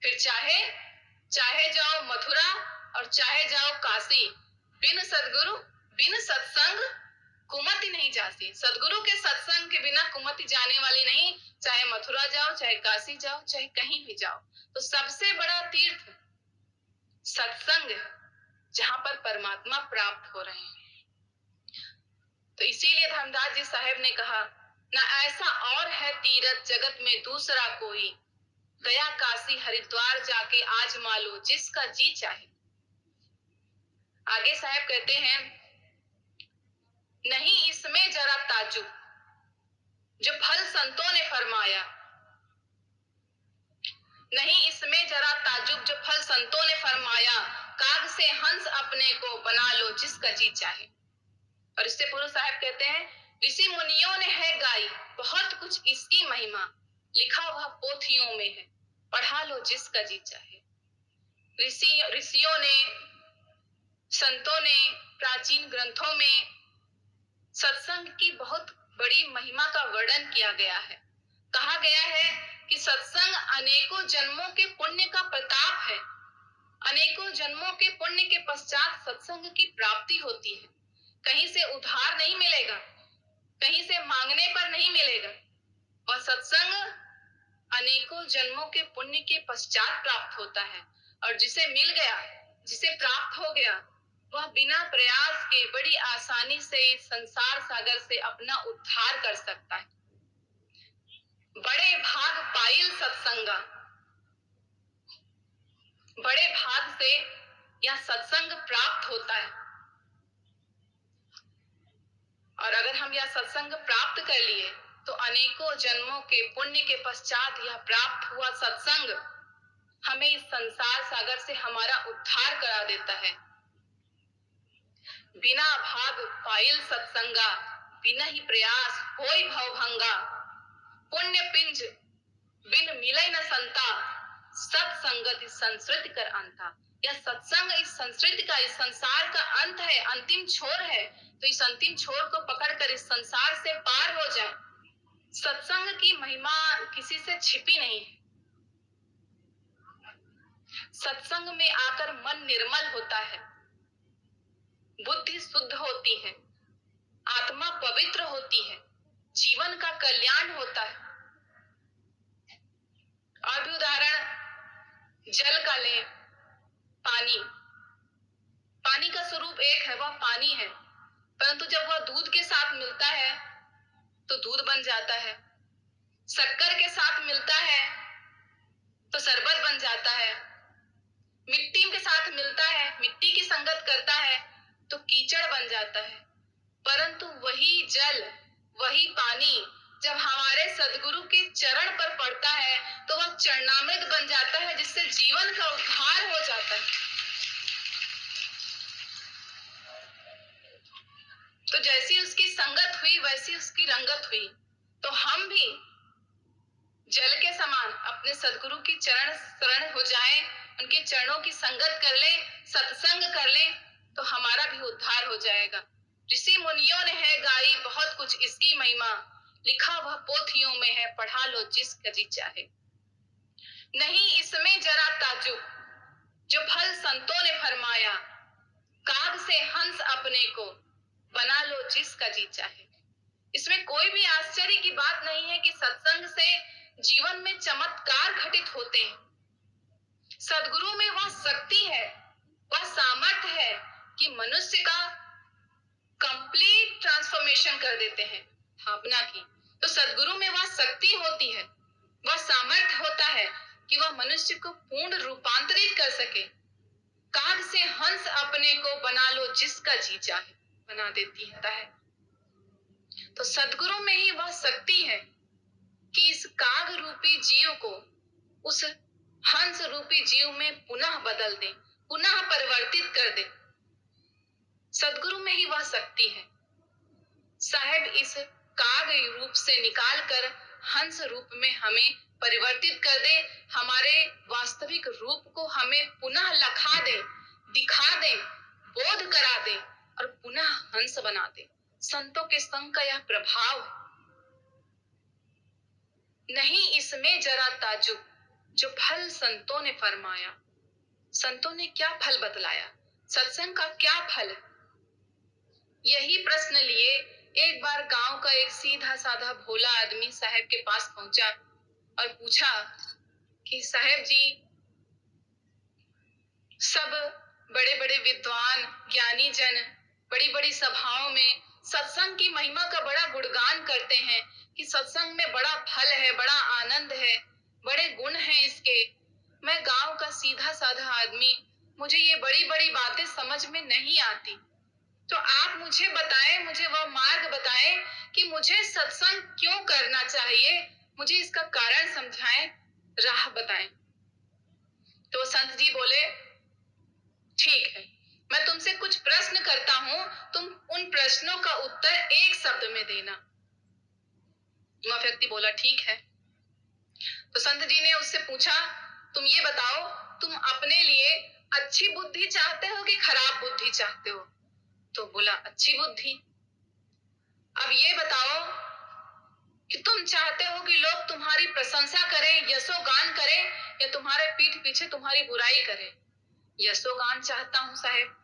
फिर चाहे चाहे जाओ मथुरा और चाहे जाओ काशी, बिन सदगुरु बिन सत्संग कुमति नहीं जाती। सदगुरु के सत्संग के बिना कुमति जाने वाली नहीं। चाहे मथुरा जाओ, चाहे काशी जाओ, चाहे कहीं भी जाओ, तो सबसे बड़ा तीर्थ सत्संग है, जहां पर परमात्मा प्राप्त हो रहे हैं। तो इसीलिए धर्मदास जी साहेब ने कहा, ना ऐसा और है तीर्थ जगत में दूसरा कोई, गया काशी हरिद्वार जाके आजमा लो जिसका जी चाहे। आगे साहब कहते हैं, नहीं इसमें जरा ताजुब जो फल संतों ने फरमाया, नहीं इसमें जरा ताजुब जो फल संतों ने फरमाया, काग से हंस अपने को बना लो जिसका जी चाहे। और इससे पूर्व साहब कहते हैं, ऋषि मुनियों ने है गाई बहुत कुछ इसकी महिमा, लिखा वह पोथियों में है, पढ़ा लो जिसका जी चाहे। ऋषियों ने, संतों ने प्राचीन ग्रंथों में सत्संग की बहुत बड़ी महिमा का वर्णन किया गया है। कहा गया है कि सत्संग अनेकों जन्मों के पुण्य का प्रताप है। अनेकों जन्मों के पुण्य के पश्चात सत्संग की प्राप्ति होती है। कहीं से उधार नहीं मिलेगा, कहीं से मांगने पर नहीं मिलेगा। वह सत्संग अनेकों जन्मों के पुण्य के पश्चात प्राप्त होता है। और जिसे मिल गया, जिसे प्राप्त हो गया, वह बिना प्रयास के बड़ी आसानी से इस संसार सागर से अपना उद्धार कर सकता है। बड़े भाग पाइल सत्संगा, बड़े भाग से यह सत्संग प्राप्त होता है। और अगर हम यह सत्संग प्राप्त कर लिए तो अनेकों जन्मों के पुण्य के पश्चात यह प्राप्त हुआ सत्संग हमें इस संसार सागर से हमारा उद्धार करा देता है। बिना भाग पाइल सत्संगा, बिना ही प्रयास होई भवभंगा, पुण्य पिंज बिन मिले न संता, सत्संगति संस्कृति कर अंता। यह सत्संग इस संस्कृति का, इस संसार का अंत है, अंतिम छोर है। तो इस अंतिम छोर को पकड़कर इस संसार से पार हो जाए। सत्संग की महिमा किसी से छिपी नहीं है। सत्संग में आकर मन निर्मल होता है, बुद्धि शुद्ध होती है, आत्मा पवित्र होती है, जीवन का कल्याण होता है। और भी उदाहरण जल का लें, पानी। पानी का स्वरूप एक है, वह पानी है, परंतु जब वह दूध के साथ मिलता है तो दूध बन जाता है। शक्कर के साथ मिलता है तो शरबत बन जाता है। मिट्टी के साथ मिलता है, मिट्टी की संगत करता है तो कीचड़ बन जाता है। परंतु वही जल, वही पानी जब हमारे सदगुरु के चरण पर पड़ता है तो वह चरणामृत बन जाता है, जिससे जीवन का उद्धार हो जाता है। तो जैसी उसकी संगत हुई वैसी उसकी रंगत हुई। तो हम भी जल के समान अपने सदगुरु की शरण हो जाएं, उनके चरणों की संगत कर ले, सत्संग कर ले, तो हमारा भी उद्धार हो जाएगा। ऋषि मुनियों ने है गाई बहुत कुछ इसकी महिमा, लिखा वह पोथियों में है, पढ़ा लो जिसका जी चाहे। नहीं इसमें जरा ताजुब जो फल संतों ने फरमाया, काग से हंस अपने को बना लो जिसका जी चाहे। इसमें कोई भी आश्चर्य की बात नहीं है कि सत्संग से जीवन में चमत्कार घटित होते हैं। सद्गुरु में वह शक्ति है, वह सामर्थ्य है कि मनुष्य का कंप्लीट ट्रांसफॉर्मेशन कर देते हैं भावना की। तो सद्गुरु में वह शक्ति होती है, वह सामर्थ्य होता है कि वह मनुष्य को पूर्ण रूपांतरित कर सके। काग से हंस अपने को बना लो जिसका जी चाहे, बना देती है। तो सद्गुरु में ही वह शक्ति है कि इस काग रूपी जीव को उस हंस रूपी जीव में पुनः बदल दे, पुनः परिवर्तित कर दे। सद्गुरु में ही वह शक्ति है। साहेब इस काग रूप से निकालकर हंस रूप में हमें परिवर्तित कर दे, हमारे वास्तविक रूप को हमें पुनः लखा दे, दिखा दे, बोध करा दे और पुनः हंस बना दे। संतों के संग का यह प्रभाव है। नहीं इसमें जरा ताजुब जो फल संतों ने फरमाया, संतों ने क्या फल बतलाया, सत्संग का क्या फल है? यही प्रश्न लिए एक बार गांव का एक सीधा साधा भोला आदमी साहब के पास पहुंचा और पूछा कि साहब जी, सब बड़े बड़े विद्वान ज्ञानी जन बड़ी बड़ी सभाओं में सत्संग की महिमा का बड़ा गुणगान करते हैं कि सत्संग में बड़ा फल है, बड़ा आनंद है, बड़े गुण हैं इसके। मैं गांव का सीधा साधा आदमी, मुझे ये बड़ी बड़ी बातें समझ में नहीं आती, तो आप मुझे बताएं, मुझे वह मार्ग बताएं कि मुझे सत्संग क्यों करना चाहिए, मुझे इसका कारण समझाएं, राह बताएं। तो संत जी बोले, ठीक है, मैं तुमसे कुछ प्रश्न करता हूं, तुम उन प्रश्नों का उत्तर एक शब्द में देना। वह व्यक्ति बोला, ठीक है। तो संत जी ने उससे पूछा, तुम ये बताओ, तुम अपने लिए अच्छी बुद्धि चाहते हो कि खराब बुद्धि चाहते हो? तो बोला, अच्छी बुद्धि। अब ये बताओ कि तुम चाहते हो कि लोग तुम्हारी प्रशंसा करें, यशोगान करें, या तुम्हारे पीठ पीछे तुम्हारी बुराई करें? यशोगान चाहता हूं साहेब।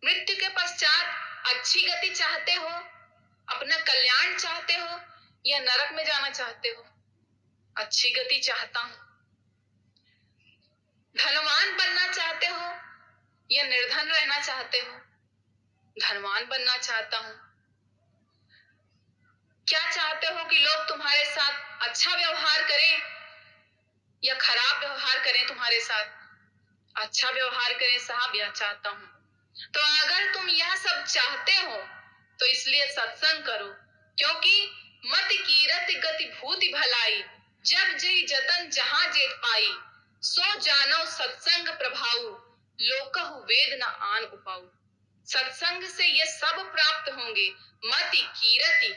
मृत्यु के पश्चात अच्छी गति चाहते हो, अपना कल्याण चाहते हो, या नरक में जाना चाहते हो? अच्छी गति चाहता हूं। धनवान बनना चाहते हो या निर्धन रहना चाहते हो? धनवान बनना चाहता हूं। क्या चाहते हो कि लोग तुम्हारे साथ अच्छा व्यवहार करें या खराब व्यवहार करें तुम्हारे साथ? अच्छा व्यवहार करें साहब, यह चाहता हूं। तो अगर तुम यह सब चाहते हो तो इसलिए सत्संग करो, क्योंकि मत कीरत गति भूति भलाई, जब जई जतन जहां जेठ पाई, सो जानो सत्संग प्रभाऊ, लोकहु वेद न आन उपाऊ। सत्संग से ये सब प्राप्त होंगे, मति कीरति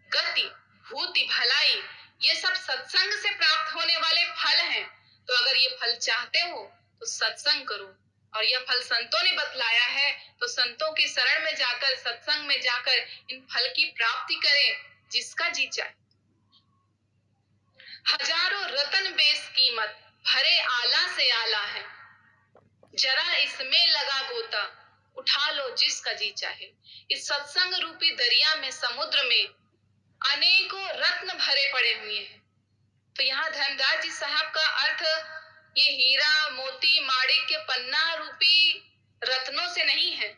गति भूति भलाई, ये सब सत्संग से प्राप्त होने वाले फल हैं। तो अगर ये फल चाहते हो तो सत्संग करो, और यह फल संतों ने बतलाया है, तो संतों की शरण में जाकर, सत्संग में जाकर इन फल की प्राप्ति करें, जिसका जी चाहे। हजारों रतन बेस कीमत, भरे आला से आला है, जरा इसमें लगा गोता, उठा लो जिसका जी चाहे। इस सत्संग रूपी दरिया में, समुद्र में अनेकों रत्न भरे पड़े हुए हैं। तो यहाँ धर्मदास जी साहब का अर्थ ये हीरा मोती माणिक्य पन्ना रूपी रत्नों से नहीं है,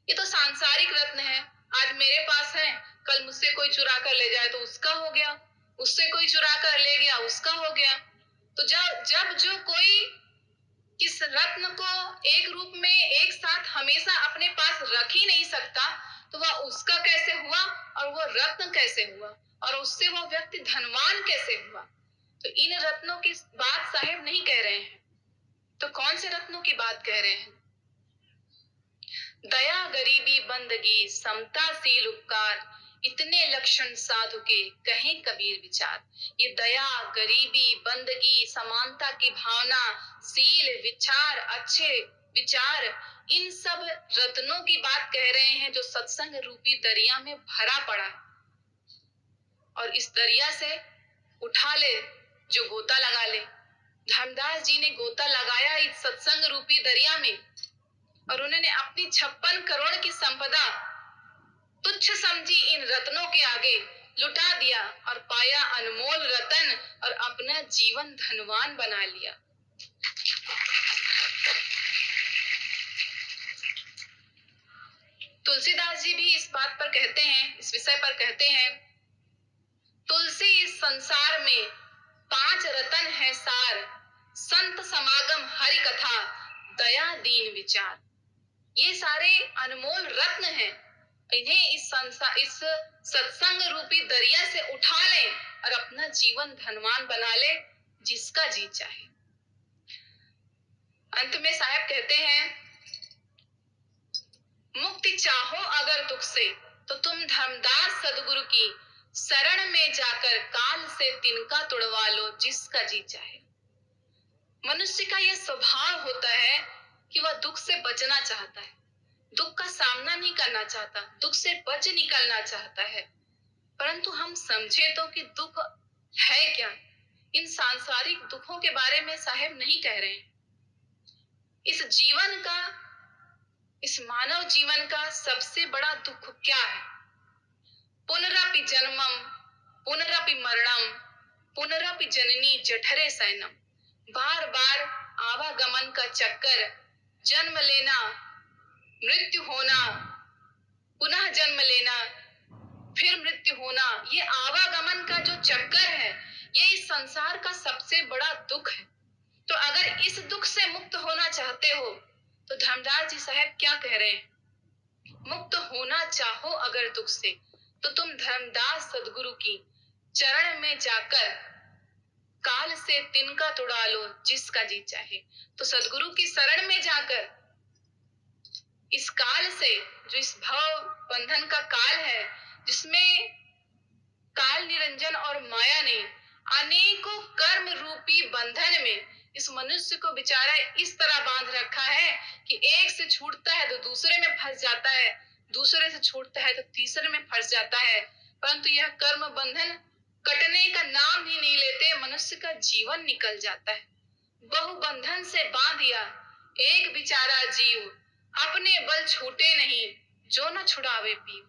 ये तो सांसारिक रत्न है। आज मेरे पास है, कल मुझसे कोई चुरा कर ले जाए तो उसका हो गया, उससे कोई चुरा कर ले गया, उसका हो गया। तो जब जो कोई इस रत्न को एक रूप में एक साथ हमेशा अपने पास रख ही नहीं सकता, तो वह उसका कैसे हुआ और वो रत्न कैसे हुआ, और उससे वह व्यक्ति धनवान कैसे हुआ? तो इन रत्नों की बात साहेब नहीं कह रहे हैं, तो कौन से रत्नों की बात कह रहे हैं? दया गरीबी बंदगी समताशील उपकार, इतने लक्षण साधु के कहें कबीर विचार। ये दया गरीबी बंदगी समानता की भावना, शील विचार, अच्छे विचार, इन सब रत्नों की बात कह रहे हैं जो सत्संग रूपी दरिया में भरा पड़ा है। और इस दरिया से उठा ले जो गोता लगा ले। धर्मदास जी ने गोता लगाया इस सत्संग रूपी दरिया में, और उन्होंने अपनी 56 करोड़ की संपदा तुच्छ समझी इन रत्नों के आगे लुटा दिया, और पाया अनमोल रतन, और अपना जीवन धनवान बना लिया। तुलसीदास जी भी इस बात पर कहते हैं, इस विषय पर कहते हैं, तुलसी इस संसार में 5 रतन है सार, संत समागम हरि कथा, दया दीन विचार। ये सारे अनमोल रत्न हैं, इन्हें इस सत्संग रूपी दरिया से उठा लें और अपना जीवन धनवान बना ले, जिसका जी चाहे। अंत में साहब कहते हैं, मुक्ति चाहो अगर दुख से, तो तुम धर्मदास सदगुरु की शरण में जाकर काल से तिनका तुड़वा लो, जिसका जी चाहे। मनुष्य का यह स्वभाव होता है कि वह दुख से बचना चाहता है, दुख का सामना नहीं करना चाहता, दुख से बच निकलना चाहता है। परंतु हम समझे तो कि दुख है क्या, इन सांसारिक दुखों के बारे में साहेब नहीं कह रहे हैं। इस जीवन का, इस मानव जीवन का सबसे बड़ा दुख क्या है? पुनरपि जन्मम पुनरपि मरणम पुनरपि जननी जठरे शयनम। बार बार आवागमन का चक्कर, जन्म लेना, मृत्यु होना, पुनः जन्म लेना, फिर मृत्यु होना, ये आवागमन का जो चक्कर है, ये इस संसार का सबसे बड़ा दुख है। तो अगर इस दुख से मुक्त होना चाहते हो तो धर्मदास जी साहब क्या कह रहे हैं? मुक्त होना चाहो अगर दुख से तो तुम धर्मदास सदगुरु की चरण में जाकर काल से तिनका तुड़ा लो जिसका जी चाहे। तो सदगुरु की शरण में जाकर इस काल से, जो इस भव बंधन का काल है, जिसमें काल निरंजन और माया ने अनेकों कर्म रूपी बंधन में इस मनुष्य को बेचारा इस तरह बांध रखा है कि एक से छूटता है तो दूसरे में फंस जाता है, दूसरे से छूटता है तो तीसरे में फंस जाता है। परंतु यह कर्म बंधन कटने का नाम ही नहीं लेते, मनुष्य का जीवन निकल जाता है। बहु बंधन से बांधिया एक बेचारा जीव, अपने बल छूटे नहीं जो न छुड़ावे पीव।